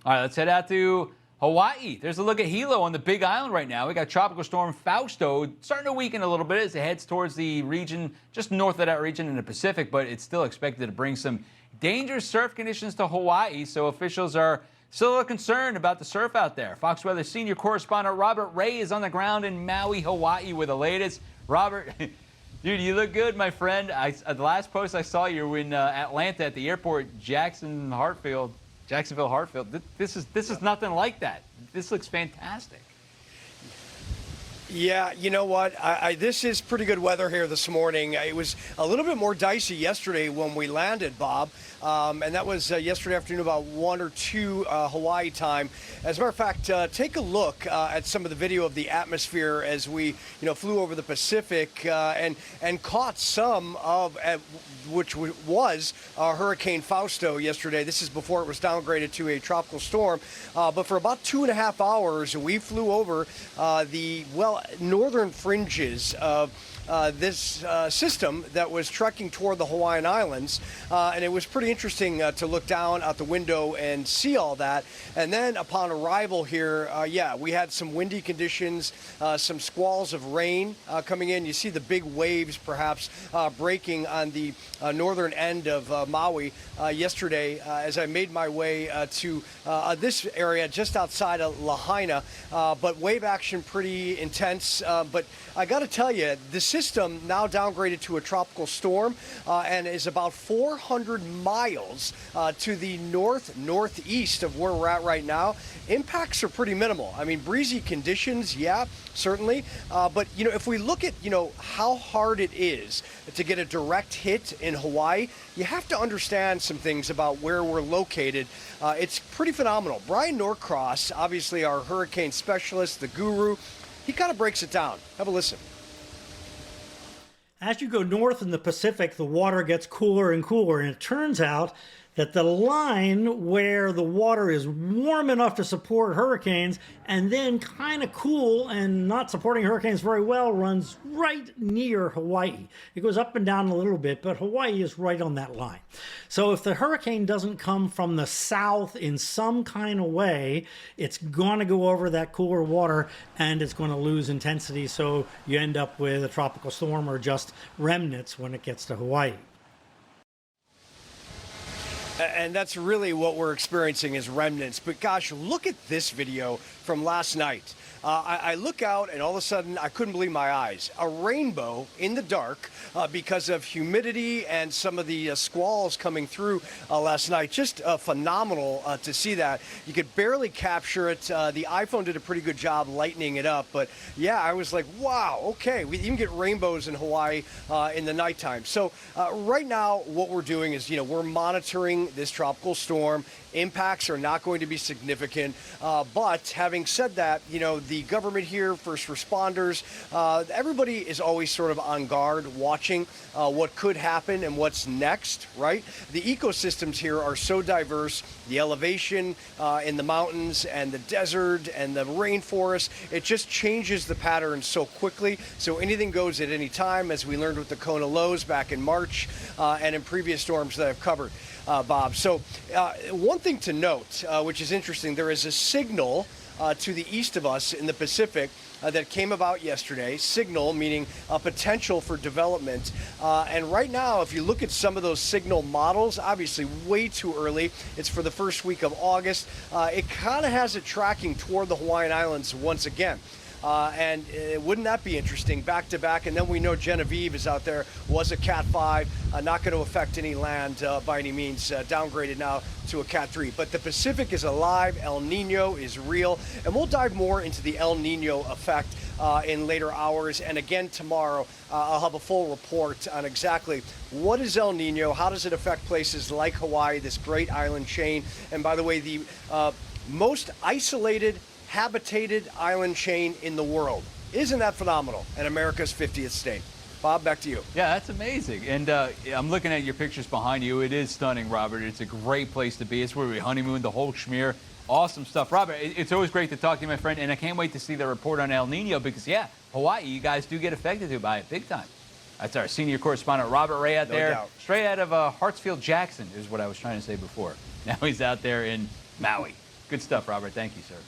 All right, let's head out to Hawaii. There's a look at Hilo on the Big Island right now. We got Tropical Storm Fausto starting to weaken a little bit as it heads towards the region, just north of that region in the Pacific, but it's still expected to bring some dangerous surf conditions to Hawaii, so officials are still a little concerned about the surf out there. Fox Weather senior correspondent Robert Ray is on the ground in Maui, Hawaii with the latest. Robert, dude, you look good, my friend. The last post I saw, you were in Atlanta at the airport, Jacksonville Hartfield. This is nothing like that. This looks fantastic. Yeah, you know what? This is pretty good weather here this morning. It was a little bit more dicey yesterday when we landed, Bob. And that was yesterday afternoon about 1 or 2 Hawaii time. As a matter of fact, take a look at some of the video of the atmosphere as we, flew over the Pacific and caught some of which was Hurricane Fausto yesterday. This is before it was downgraded to a tropical storm. But for about 2.5 hours, we flew over the northern fringes of this system that was trekking toward the Hawaiian Islands, and it was pretty interesting to look down out the window and see all that. And then upon arrival here, we had some windy conditions, some squalls of rain coming in. You see the big waves perhaps breaking on the northern end of Maui yesterday as I made my way to this area just outside of Lahaina, but wave action pretty intense. But I got to tell you, the system now downgraded to a tropical storm and is about 400 miles to the northeast of where we're at right now. Impacts are pretty minimal. I mean, breezy conditions, yeah, certainly. But, if we look at, how hard it is to get a direct hit in Hawaii, you have to understand some things about where we're located. It's pretty phenomenal. Brian Norcross, obviously our hurricane specialist, the guru, he kind of breaks it down. Have a listen. As you go north in the Pacific, the water gets cooler and cooler, and it turns out that the line where the water is warm enough to support hurricanes and then kind of cool and not supporting hurricanes very well runs right near Hawaii. It goes up and down a little bit, but Hawaii is right on that line. So if the hurricane doesn't come from the south in some kind of way, it's going to go over that cooler water and it's going to lose intensity. So you end up with a tropical storm or just remnants when it gets to Hawaii. And that's really what we're experiencing is remnants. But gosh, look at this video from last night. I look out and all of a sudden I couldn't believe my eyes. A rainbow in the dark because of humidity and some of the squalls coming through last night. Just phenomenal to see that. You could barely capture it. The iPhone did a pretty good job lightening it up. But yeah, I was like, wow, okay. We even get rainbows in Hawaii in the nighttime. So right now what we're doing is, we're monitoring this tropical storm. Impacts are not going to be significant. But having said that, the government here, first responders, everybody is always sort of on guard watching what could happen and what's next, right? The ecosystems here are so diverse. The elevation in the mountains and the desert and the rainforest, it just changes the pattern so quickly. So anything goes at any time, as we learned with the Kona lows back in March and in previous storms that I've covered. Bob. So one thing to note, which is interesting, there is a signal to the east of us in the Pacific that came about yesterday. Signal meaning a potential for development. And right now, if you look at some of those signal models, obviously way too early. It's for the first week of August. It kind of has it tracking toward the Hawaiian Islands once again. And wouldn't that be interesting, back to back? And then we know Genevieve is out there, was a Cat 5, not going to affect any land by any means, downgraded now to a Cat 3. But the Pacific is alive, El Nino is real, and we'll dive more into the El Nino effect in later hours. And again tomorrow, I'll have a full report on exactly what is El Nino, how does it affect places like Hawaii, this great island chain. And by the way, the most isolated habitated island chain in the world. Isn't that phenomenal? And America's 50th state. Bob, back to you. Yeah, that's amazing. And I'm looking at your pictures behind you. It is stunning, Robert. It's a great place to be. It's where we honeymoon, the whole schmear. Awesome stuff. Robert, it's always great to talk to you, my friend. And I can't wait to see the report on El Nino because, yeah, Hawaii, you guys do get affected by it big time. That's our senior correspondent, Robert Ray, out there. doubt. Straight out of Hartsfield Jackson is what I was trying to say before. Now he's out there in Maui. Good stuff, Robert. Thank you, sir.